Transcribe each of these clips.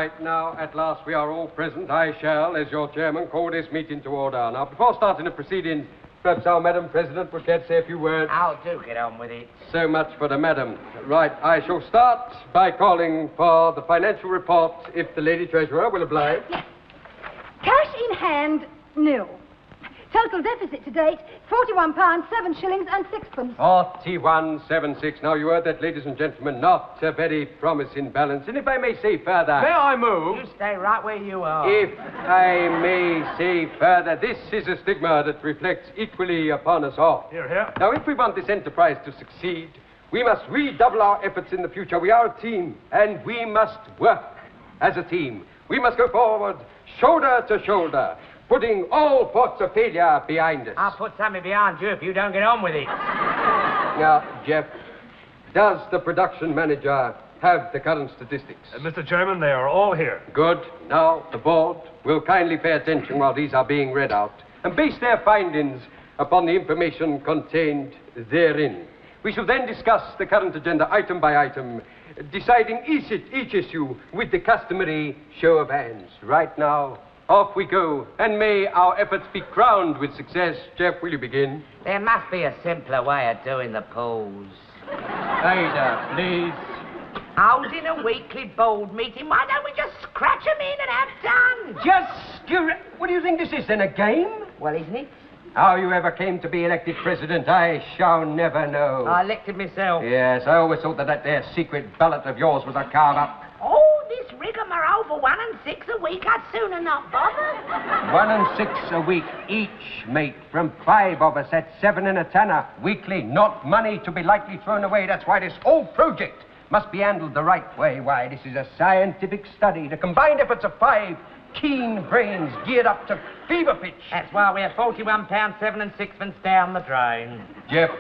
Right, now, at last we are all present. I shall, as your chairman, call this meeting to order. Now, before starting the proceedings, perhaps our Madam President would care to say a few words. I'll do get on with it. So much for the Madam. Right, I shall start by calling for the financial report, if the Lady Treasurer will oblige. Yes. Cash in hand, nil. Total deficit to date, £41, 7 shillings and sixpence. 41.76. Now, you heard that, ladies and gentlemen, not a very promising balance. And if I may say further... May I move? You stay right where you are. If I may say further, this is a stigma that reflects equally upon us all. Here, here. Now, if we want this enterprise to succeed, we must redouble our efforts in the future. We are a team, and we must work as a team. We must go forward, shoulder to shoulder, putting all thoughts of failure behind us. I'll put something behind you if you don't get on with it. Now, Jeff, does the production manager have the current statistics? Mr. Chairman, they are all here. Good. Now, the board will kindly pay attention while these are being read out and base their findings upon the information contained therein. We shall then discuss the current agenda item by item, deciding each issue with the customary show of hands. Right now, off we go, and may our efforts be crowned with success. Jeff, will you begin? There must be a simpler way of doing the polls. Ada, please. Holding a weekly board meeting, why don't we just scratch them in and have done? What do you think this is, then, a game? Well, isn't it? How you ever came to be elected president, I shall never know. I elected myself. Yes, I always thought that there secret ballot of yours was a carve-up. Oh, this rigmarole for 1 and 6 a week, I'd sooner not bother. 1 and 6 a week each, mate. From 5 of us, that's 7 and a tenner weekly. Not money to be lightly thrown away. That's why this whole project must be handled the right way. Why, this is a scientific study. The combined efforts of 5 keen brains geared up to fever pitch. That's why we're £41, 7 and sixpence down the drain. Jeff,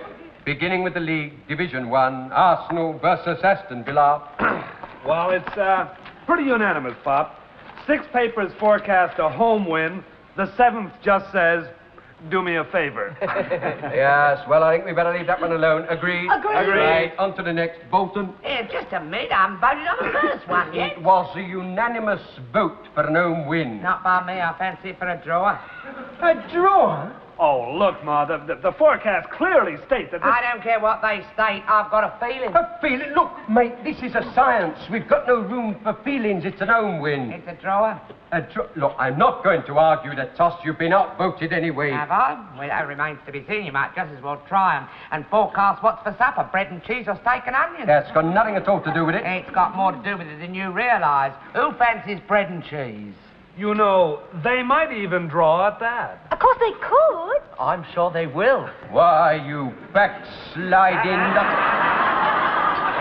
beginning with the league, Division 1, Arsenal versus Aston Villa. Well, it's pretty unanimous, Pop. 6 papers forecast a home win. The 7th just says, do me a favor. Yes, well, I think we better leave that one alone. Agreed? Agreed. Right, on to the next. Bolton. Yeah, just a minute, I haven't voted on the first one yet. It was a unanimous vote for an home win. Not by me, I fancy it for a draw. A draw? Oh, look, Ma, the forecast clearly states that this... I don't care what they state, I've got a feeling. A feeling? Look, mate, this is a science. We've got no room for feelings. It's an home win. It's a draw. Look, I'm not going to argue the toss. You've been outvoted anyway. Have I? Well, that remains to be seen. You might just as well try and forecast what's for supper, bread and cheese or steak and onions. That's got nothing at all to do with it. It's got more to do with it than you realise. Who fancies bread and cheese? You know, they might even draw at that. Of course they could. I'm sure they will. Why, you backsliding...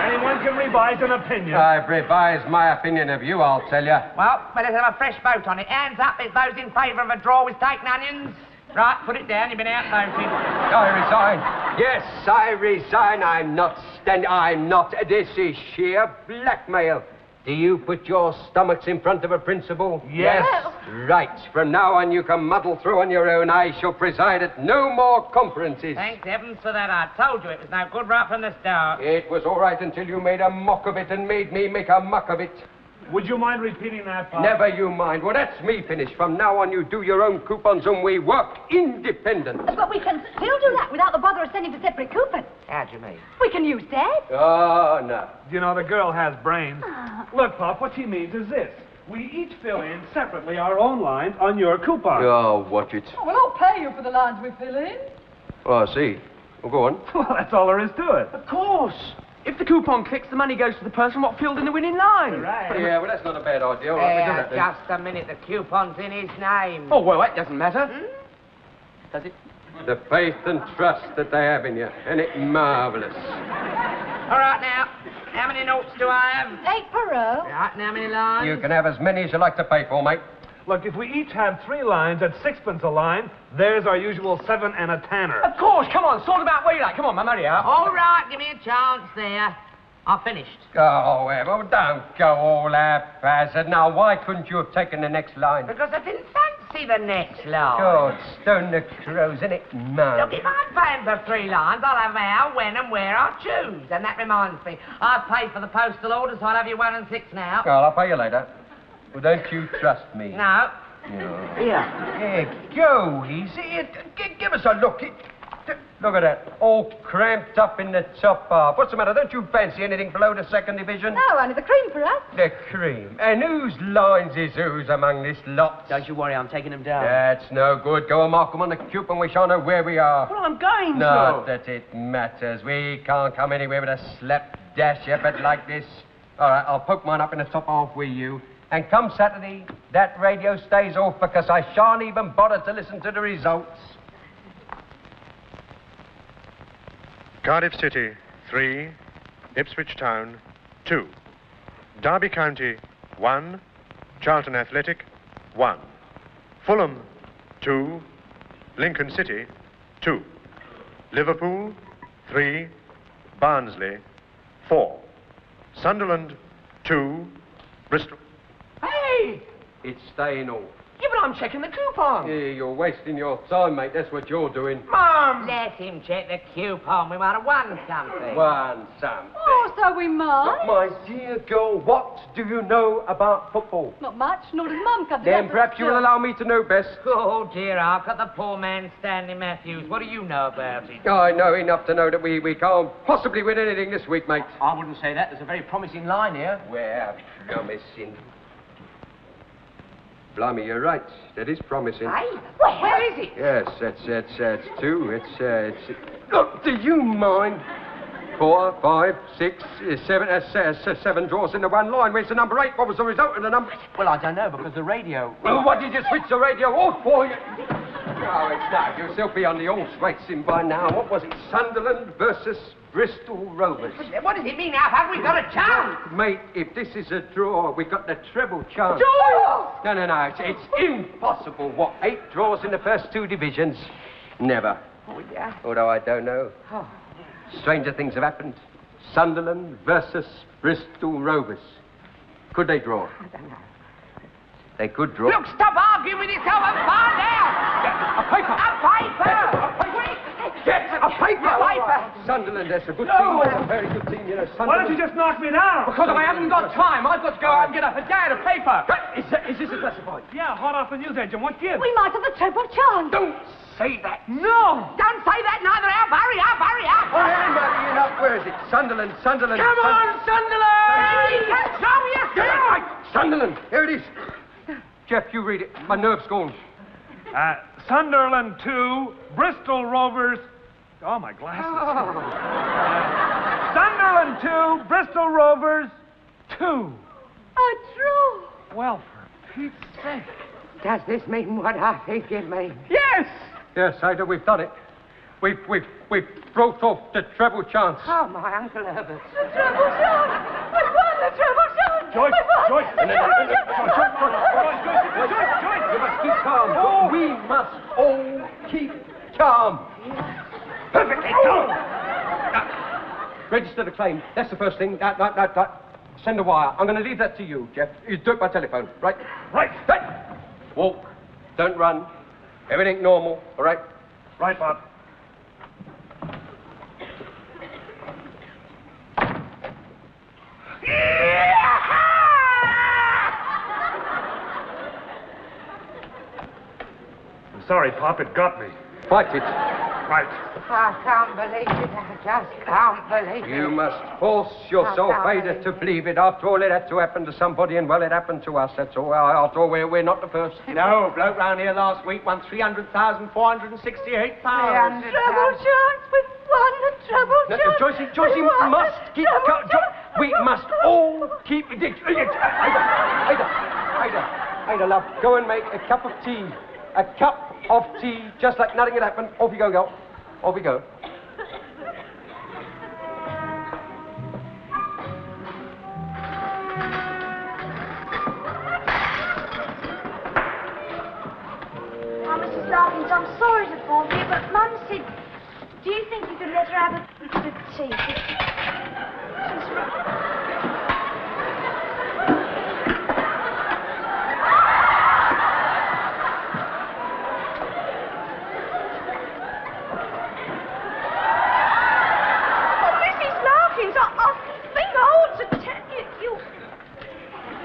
Anyone can revise an opinion. I've revised my opinion of you, I'll tell you. Well, let's have a fresh vote on it. Hands up if those in favour of a draw with steak and onions. Right, put it down. You've been outvoted. I resign. Yes, I resign. I'm not. This is sheer blackmail. Do you put your stomachs in front of a principal? Yes. Right. From now on, you can muddle through on your own. I shall preside at no more conferences. Thanks heavens for that. I told you it was no good right from the start. It was all right until you made a mock of it and made me make a muck of it. Would you mind repeating that, Pop? Never you mind. Well, that's me finished. From now on, you do your own coupons and we work independent. But we can still do that without the bother of sending for separate coupons. How do you mean? We can use Dad. Oh, no. You know, the girl has brains. Look, Pop, what she means is this. We each fill in separately our own lines on your coupon. Oh, watch it. Oh, well, I'll pay you for the lines we fill in. Oh, I see. Well, go on. Well, that's all there is to it. Of course. If the coupon clicks, the money goes to the person what filled in the winning line. Right. Yeah, well, that's not a bad idea. All right, we do that then. Just a minute. The coupon's in his name. Oh, well, that doesn't matter. Does it? The faith and trust that they have in you. Ain't it marvellous? All right, now. How many notes do I have? 8 per row. Right, and how many lines? You can have as many as you like to pay for, mate. Look, if we each have 3 lines at 6pence a line, there's our usual 7 and a tanner. Of course, come on, sort about where you like. Come on, man, hurry up. All right, give me a chance there. I've finished. Oh, Emma, don't go all haphazard. Now, why couldn't you have taken the next line? Because I didn't fancy the next line. God, stone the crows, isn't it, man? Look, if I'm paying for 3 lines, I'll have how, when and where I choose. And that reminds me, I've paid for the postal order, so I'll have you 1 and 6 now. Well, I'll pay you later. Well, don't you trust me? No. No. Here. Go easy. Give us a look. Look at that. All cramped up in the top half. What's the matter? Don't you fancy anything below the second division? No, only the cream for us. The cream. And whose lines is whose among this lot? Don't you worry, I'm taking them down. That's no good. Go and mark them on the cube and we shall know where we are. Well, I'm going Not to. that it matters. We can't come anywhere with a slapdash effort like this. All right, I'll poke mine up in the top half with you. And come Saturday, that radio stays off because I shan't even bother to listen to the results. Cardiff City, 3. Ipswich Town, 2. Derby County, 1. Charlton Athletic, 1. Fulham, 2. Lincoln City, 2. Liverpool, 3. Barnsley, 4. Sunderland, 2. Bristol. Hey! It's staying off. Yeah, but I'm checking the coupon. Yeah, you're wasting your time, mate. That's what you're doing. Mum! Let him check the coupon. We might have won something. One something. Oh, so we might. My dear girl, what do you know about football? Not much, nor does Mum come to Then that, perhaps but you will still. allow me to know best. Oh, dear, I've got the poor man Stanley Matthews. What do you know about it? I know enough to know that we can't possibly win anything this week, mate. I wouldn't say that. There's a very promising line here. We're promising. Blimey, you're right. That is promising. Hey, where is it? Yes, that's two. It's. Look, do you mind? 4, 5, 6, 7. That's 7 draws into one line. Where's the number 8? What was the result of the number? Well, I don't know, because the radio... Well, what did you switch the radio off for? No, it's not. You'll still be on the horse racing by now. What was it? Sunderland versus Bristol Rovers. What does it mean now? Have we got a chance? Mate, if this is a draw, we got the treble chance. Joyce! No. It's impossible. What, 8 draws in the first 2 divisions? Never. Oh, yeah. Although I don't know. Oh. Stranger things have happened. Sunderland versus Bristol Rovers. Could they draw? I don't know. They could draw. Look, stop arguing with yourself and find out! A paper! A paper! Quick! Get a paper! A paper! Sunderland, that's a good No. team. That's a very good team, you know. Sunderland. Why don't you just knock me down? Because I haven't got time. I've got to go out and get a dad a paper. Is this a classified? Yeah, hot off the news engine. What gives? We might have the treble chance. Don't say that. No! Don't say that neither. Hurry up! I am hurrying up. Where is it? Sunderland. Come on, Sunderland! Show you still! Sunderland. Here it is. Jeff, you read it. My nerve's gone. Sunderland 2, Bristol Rovers... Oh, my glasses. Sunderland 2, Bristol Rovers 2. A draw. Well, for Pete's sake. Does this mean what I think it means? Yes! Yes, Ada, we've done it. We've broke off the treble chance. Oh, my Uncle Herbert. The treble chance. We've won the treble chance. Joyce, Joyce. You must keep calm. We must all keep calm. Perfectly calm. Register the claim. That's the first thing. Send a wire. I'm going to leave that to you, Jeff. You do it by telephone, right? Right. Hey. Walk. Don't run. Everything normal, all right? Right, Bob. I'm sorry, Pop. It got me. Fight it. Right. I can't believe it. I just can't believe it. You must force yourself, Ada, to believe it. After all, it had to happen to somebody, and, well, it happened to us, that's all. After all, we're not the first. No, bloke round here last week won £300,468. Treble chance. We've won the treble No, chance. Joyce, We you won must the keep... treble chance. We must all keep... Ada, love, go and make a cup of tea. A cup of tea, just like nothing had happened. Off you go, girl. Off we go. Oh, Mrs. Larkins, I'm sorry to bother you, but Mum said, do you think you could let her have a bit of tea?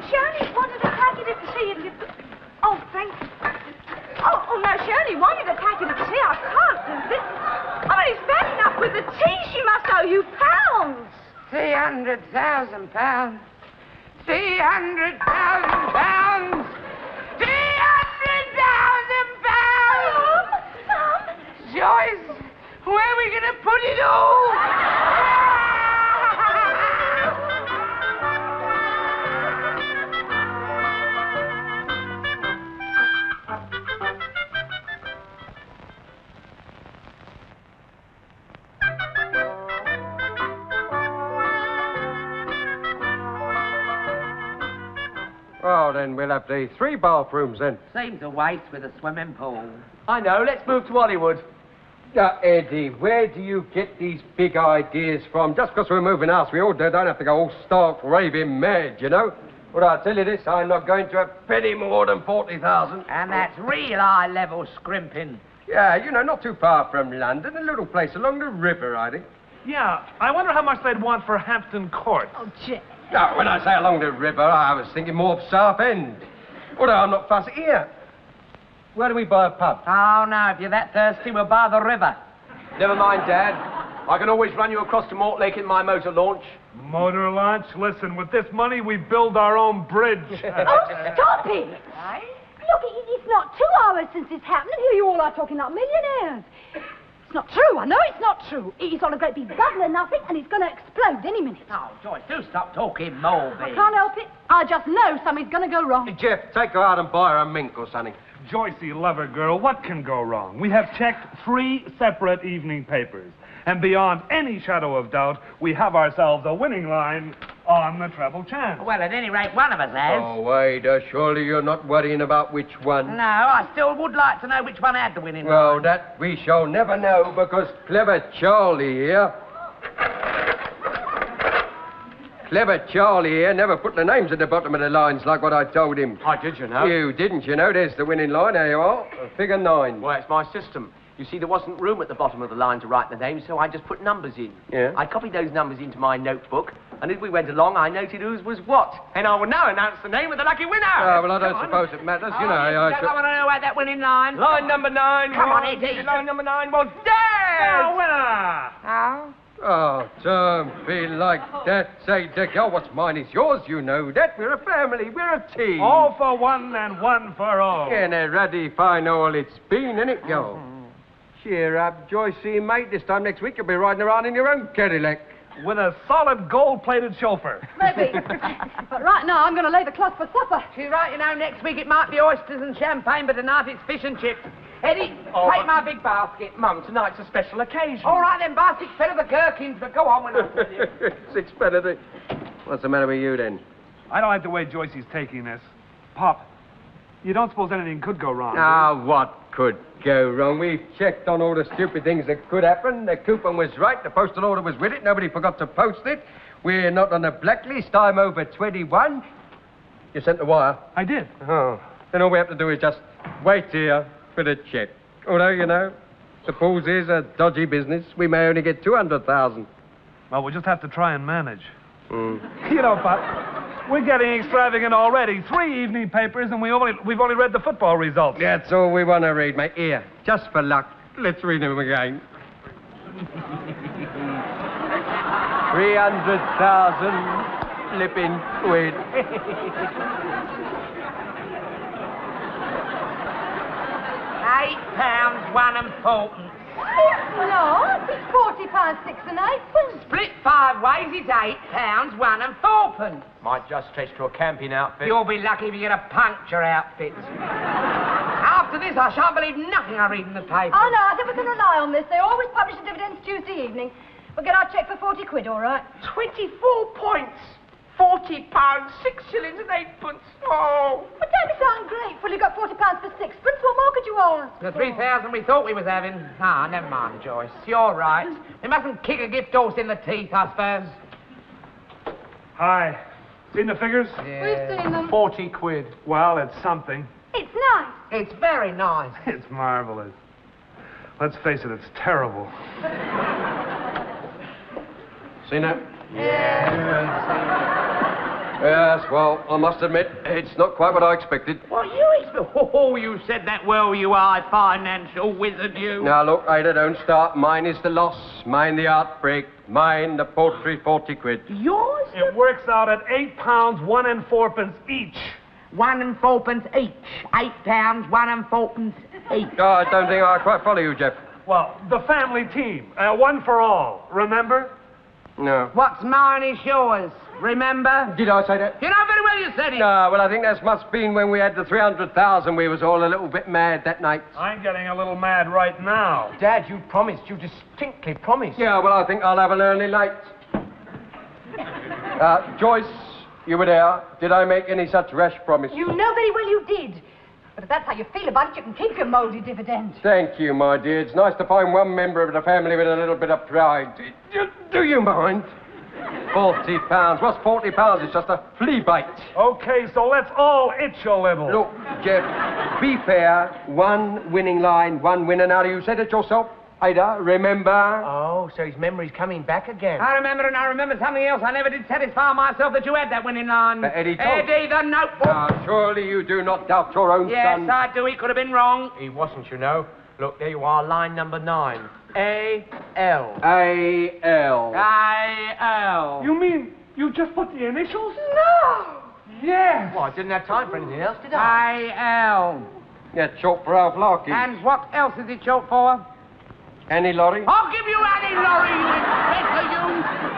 She only wanted a packet of £300,000. £300,000. £300,000! Joyce, where are we going to put it all? Oh, then we'll have the 3 bathrooms then. Seems a waste with a swimming pool. I know, let's move to Hollywood. Eddie, where do you get these big ideas from? Just because we're moving house, we all don't have to go all stark raving mad, you know? But I'll tell you this, I'm not going to a penny more than 40,000. And that's real high-level scrimping. Yeah, you know, not too far from London, a little place along the river, I think. Yeah, I wonder how much they'd want for Hampton Court. Oh, Jeff. No, when I say along the river, I was thinking more of Southend. Although I'm not fussy. Here, where do we buy a pub? Oh, no, if you're that thirsty, we'll buy the river. Never mind, Dad. I can always run you across to Mortlake in my motor launch. Motor launch? Listen, with this money, we build our own bridge. Oh, stop it! Look, it's not 2 hours since this happened, and here you all are talking like millionaires. It's not true. I know it's not true. It's on a great big bubble of nothing, and it's going to explode any minute. Oh, Joyce, do stop talking morbid. I can't help it. I just know something's going to go wrong. Hey, Jeff, take her out and buy her a mink or something. Joycey, lover girl, what can go wrong? We have checked 3 separate evening papers. And beyond any shadow of doubt, we have ourselves a winning line on the treble chance. Well, at any rate, one of us has. Oh, wait, surely you're not worrying about which one. No, I still would like to know which one had the winning Well, line. that we shall never know, because clever Charlie here... Clever Charlie here never put the names at the bottom of the lines like what I told him. I did, you know. You didn't, you know. There's the winning line. There you are. Figure 9. Well, it's my system. You see, there wasn't room at the bottom of the line to write the names, so I just put numbers in. Yeah? I copied those numbers into my notebook, and as we went along, I noted whose was what. And I will now announce the name of the lucky winner. Ah, well, I don't suppose it matters, you know. I Don't want to know about that winning line. Line number 9. Come on, Eddie. Line number 9 was dead. Our winner! Oh? Oh, don't be like that. Say, Dick, oh, what's mine is yours, you know that. We're a family. We're a team. All for one and one for all. And a ruddy fine all it's been, ain't it, yo? Cheer up, Joycey, mate. This time next week you'll be riding around in your own Cadillac. With a solid gold-plated chauffeur. Maybe. But right now, I'm going to lay the cloth for supper. She's right, you know, next week it might be oysters and champagne, but tonight it's fish and chips. Eddie, take my big basket. Mum, tonight's a special occasion. All right, then, buy 6 pence of the gherkins, but go on when I tell you. 6 penalty. What's the matter with you, then? I don't like the way Joycey's taking this. Pop, you don't suppose anything could go wrong? Ah, what could go wrong? We've checked on all the stupid things that could happen. The coupon was right. The postal order was with it. Nobody forgot to post it. We're not on the blacklist. I'm over 21. You sent the wire? I did. Oh. Then all we have to do is just wait here for the check. Although, you know, suppose is a dodgy business. We may only get 200,000. Well, we'll just have to try and manage. Mm. You know, Pop, we're getting extravagant already. 3 evening papers, and we've only read the football results. That's all we want to read, mate. Here, just for luck. Let's read them again. 300,000 flipping quid. £8, 1 and 4. It's not. It's £40, 6 and 8 pence. Split 5 ways, it's £8, 1 and 4 pence. Might just stretch to a camping outfit. You'll be lucky if you get a puncture outfit. After this, I shan't believe nothing I read in the paper. Oh, no, I think we can rely on this. They always publish the dividends Tuesday evening. We'll get our cheque for 40 quid, all right? 24 points. £40, 6 shillings and 8 pence. Oh. But don't be so ungrateful. You got £40 for 6 pence. What more could you ask? The 3,000 we thought we was having. Ah, never mind, Joyce. You're right. We mustn't kick a gift horse in the teeth, I suppose. Hi. Seen the figures? We've seen them. 40 quid. Well, it's something. It's nice. It's very nice. It's marvelous. Let's face it, it's terrible. Seen it? Yes, well, I must admit, it's not quite what I expected. What you expect? Oh, you said that well, you are, financial wizard, you. Now, look, Ada, don't start. Mine is the loss, mine the outbreak, mine the paltry 40 quid. Yours? It works out at £8, 1 and 4 pence each. 1 and 4 pence each. £8, 1 and 4 pence each. Oh, I don't think I quite follow you, Jeff. Well, the family team. One for all. Remember? No. What's mine is yours. Remember? Did I say that? You know very well you said it. No, well, I think that must have been when we had the 300,000. We was all a little bit mad that night. I'm getting a little mad right now. Dad, you promised. You distinctly promised. Yeah, well, I think I'll have an early night. Joyce, you were there. Did I make any such rash promise? You know very well you did. But if that's how you feel about it, you can keep your mouldy dividend. Thank you, my dear. It's nice to find one member of the family with a little bit of pride. Do you mind? £40. What's £40? It's just a flea bite. Okay, so let's all itch a little. Look, Jeff, be fair. One winning line, one winner. Now, you said it yourself, Ada, remember? Oh, so his memory's coming back again. I remember, and I remember something else. I never did satisfy myself that you had that winning line. Eddie told- Eddie, the notebook. Now, surely you do not doubt your own Yes, son. I do. He could have been wrong. He wasn't, you know. Look, there you are, line number 9. A-L. A-L. A-L. You mean you just put the initials? No! Yes. Well, I didn't have time for anything else, did I? A-L. That's short for Ralph Larkins. And what else is it short for? Annie Laurie? I'll give you Annie Laurie, you inspector, you.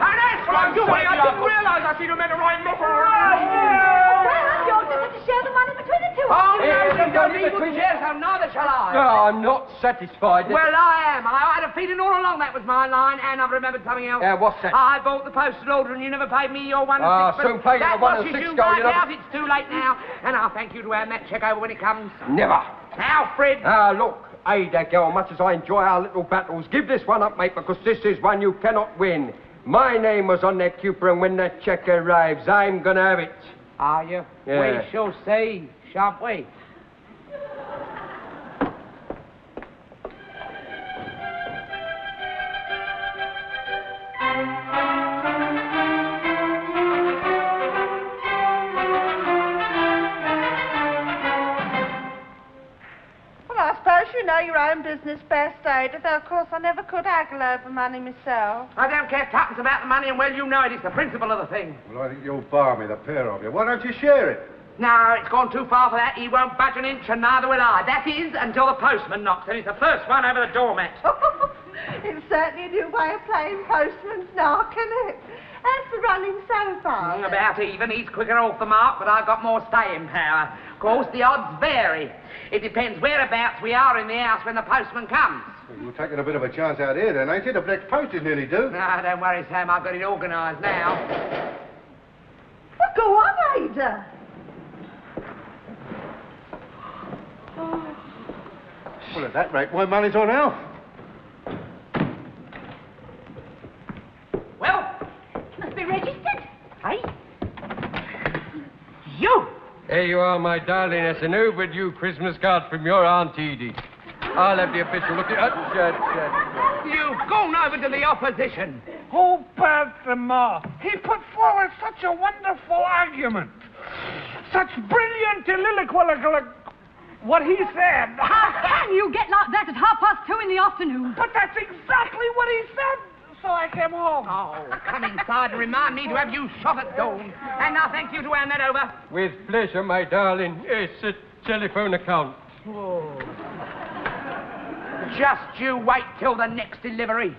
And that's what you I didn't realise I seen him in the right number. Well, you're going to share the money between the two of Oh, you. no, Hey, you don't don't be need between to share, so neither shall I. No, I'm not satisfied. Well, I am. I had a feeling all along that was my line, and I've remembered something else. What's that? I bought the postal order, and you never paid me your 1 and Ah, 6. soon pay you That the 1 and washes 6 you go, right you know. out. It's too late now, and I'll thank you to hand that cheque over when it comes. Never. Alfred. Look, Ada, girl, much as I enjoy our little battles, give this one up, mate, because this is one you cannot win. My name was on that coupon, and when that cheque arrives, I'm gonna have it. Are you? Yeah. We shall see, shan't we? I suppose you know your own business best, Ada, though, of course, I never could haggle over money myself. I don't care tuppence about the money, and well, you know it. It's the principle of the thing. Well, I think you'll bar me, the pair of you. Why don't you share it? No, it's gone too far for that. He won't budge an inch, and neither will I. That is, until the postman knocks, and he's the first one over the doormat. It's certainly a new way of playing postman's knock, isn't it? As for running so fast. About even. He's quicker off the mark, but I've got more staying power. Of course, the odds vary. It depends whereabouts we are in the house when the postman comes. Well, you're taking a bit of a chance out here, then, ain't you? The next post is nearly due. No, don't worry, Sam. I've got it organised now. Well, go on, Ada. Well, at that rate, my money's on Alf. Well, Must be registered. hey? You! Here you are, my darling. That's an overdue Christmas card from your Aunt Edie. I'll have the official look at it. You've gone over to the opposition. Oh, Baltimore, he put forward such a wonderful argument. Such brilliant illiloquy. What he said. How can you get like that at 2:30 in the afternoon? But that's exactly what he said. So I came home. Oh, come inside and remind me to have you shot at dawn. And I thank you to hand that over. With pleasure, my darling. It's a telephone account. Oh. Just you wait till the next delivery.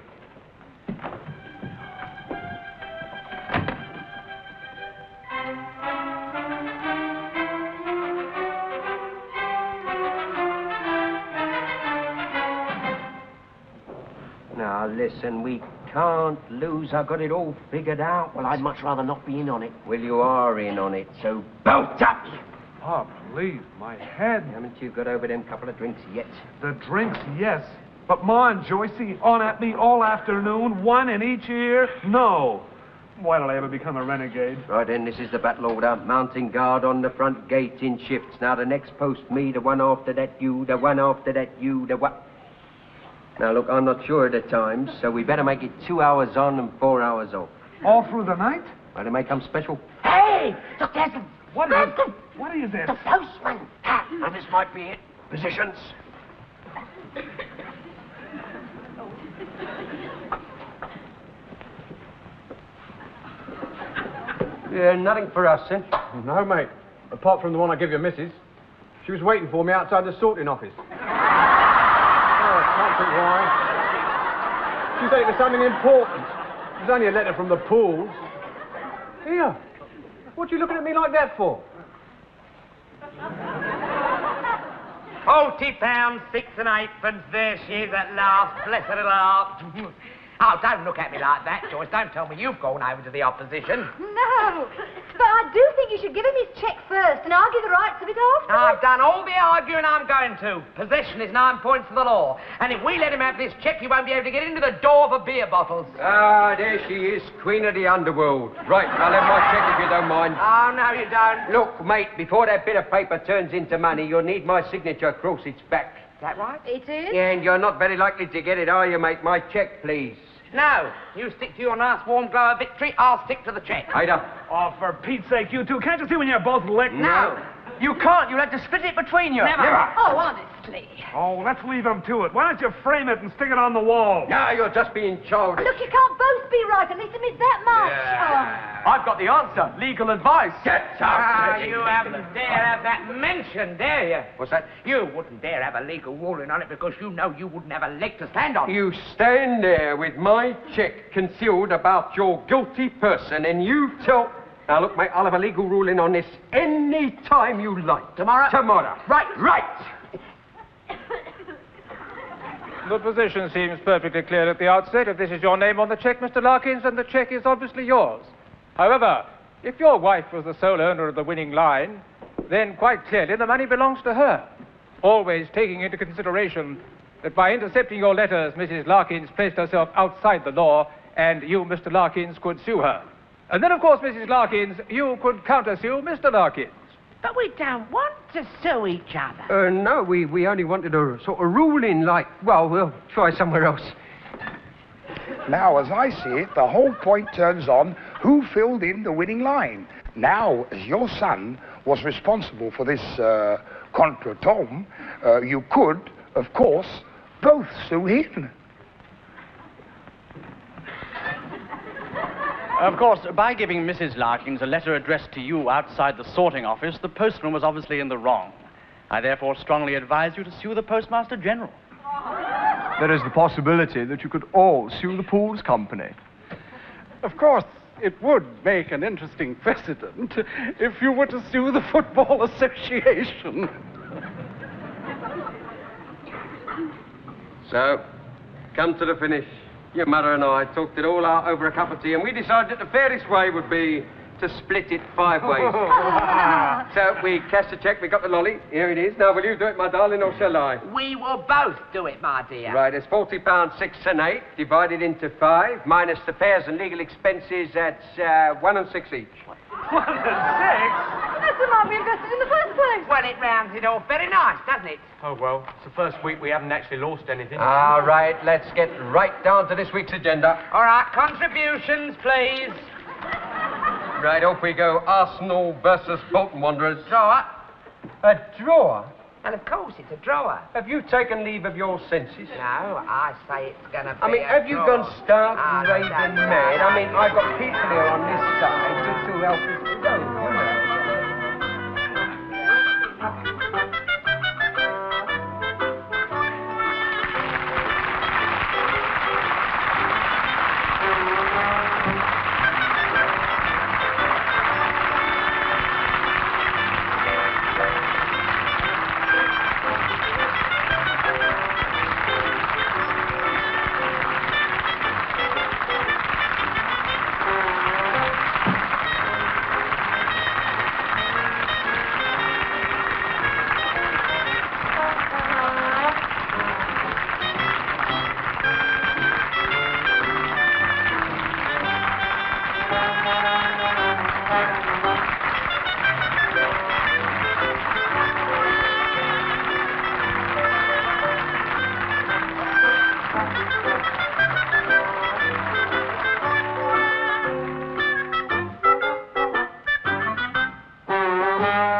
Now, listen, we can't lose. I've got it all figured out. Well, I'd much rather not be in on it. Well, you are in on it, so bolt up! Oh, please, my head. Haven't you got over them couple of drinks yet? The drinks, yes. But Ma and Joycey on at me all afternoon, one in each ear? No. Why did I ever become a renegade? Right then, this is the battle order. Mounting guard on the front gate in shifts. Now, the next post me, the one after that you, the one after that you, the one... Now, look, I'm not sure of the times, so we better make it 2 hours on and 4 hours off. All through the night? Well, it may come special. Hey! Look, there's the... What is it? The postman. And this might be it. Positions. Yeah, nothing for us, then. No, mate. Apart from the one I give your missus. She was waiting for me outside the sorting office. Oh, I can't think why. She said it was something important. It was only a letter from the pools. Here. What are you looking at me like that for? £40, 6 and 8pence. There she is at last. Bless her little heart. Oh, don't look at me like that, Joyce. Don't tell me you've gone over to the opposition. No, but I do think you should give him his cheque first and argue the rights of it afterwards. I've done all the arguing I'm going to. Possession is 9 points of the law. And if we let him have this cheque, he won't be able to get into the door of a beer bottles. Ah, there she is, Queen of the Underworld. Right, I'll have my cheque if you don't mind. Oh, no, you don't. Look, mate, before that bit of paper turns into money, you'll need my signature across its back. Is that right? It is? Yeah, and you're not very likely to get it, are you, mate? My cheque, please. No. You stick to your nice warm glow of victory, I'll stick to the cheque. Ida. Oh, for Pete's sake, you two. Can't you see when you're both licked? No. You can't. You'll have to split it between you. Never. Oh, honestly. Oh, let's leave him to it. Why don't you frame it and stick it on the wall? Now you're just being childish. Look, you can't both be right, at least admit that much. I've got the answer. Legal advice. Get Ah, out. you haven't dare have that mentioned, dare you? What's that? You wouldn't dare have a legal ruling on it because you know you wouldn't have a leg to stand on. You stand there with my cheque concealed about your guilty person and you tell... Now, look, mate, I'll have a legal ruling on this any time you like. Tomorrow? Tomorrow. Right. The position seems perfectly clear at the outset. If this is your name on the cheque, Mr. Larkins, then the cheque is obviously yours. However, if your wife was the sole owner of the winning line, then quite clearly the money belongs to her. Always taking into consideration that by intercepting your letters, Mrs. Larkins placed herself outside the law, and you, Mr. Larkins, could sue her. And then, of course, Mrs. Larkins, you could counter-sue Mr. Larkins. But we don't want to sue each other. No, we only wanted a sort of ruling like... Well, we'll try somewhere else. Now, as I see it, the whole point turns on who filled in the winning line. Now, as your son was responsible for this contretemps, you could, of course, both sue him. Of course, by giving Mrs. Larkins a letter addressed to you outside the sorting office, the postman was obviously in the wrong. I therefore strongly advise you to sue the Postmaster General. There is the possibility that you could all sue the Pools Company. Of course, it would make an interesting precedent if you were to sue the Football Association. So, come to the finish. Your mother and I talked it all out over a cup of tea, and we decided that the fairest way would be to split it 5 ways. So we cashed the cheque, we got the lolly. Here it is. Now, will you do it, my darling, or shall I? We will both do it, my dear. Right, it's £40, 6 and 8, divided into 5, minus the fares and legal expenses, that's 1 and 6 each. 1 and 6? That's the amount we invested in the first place. Well, it rounds it off very nice, doesn't it? Oh, well, it's the first week we haven't actually lost anything. All right, let's get right down to this week's agenda. All right, contributions, please. Right, off we go. Arsenal versus Bolton Wanderers. Drawer. A drawer? And of course, it's a drawer. Have you taken leave of your senses? No, I say it's going to be I mean, have you gone stark raving mad? I mean, I've got people here on this side to help us to go, you know. Bye.